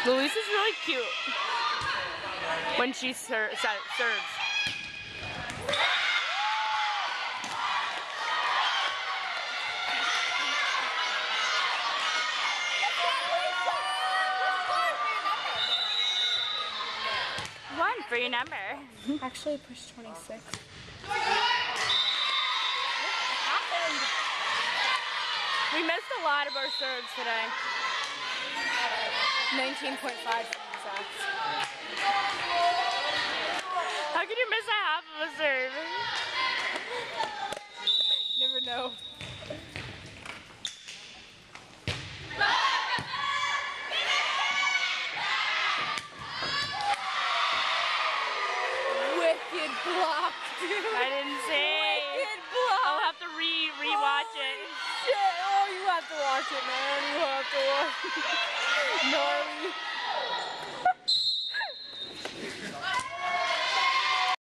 Louise is really cute when she serves. One for your number. Actually, push 26. We missed a lot of our serves today. 19.5 exact. How could you miss a half of a serve? Never know. Wicked block, dude. I didn't say. Wicked block. I'll have to re-watch it. Shit. Oh, you have to watch it, man. You have to watch it.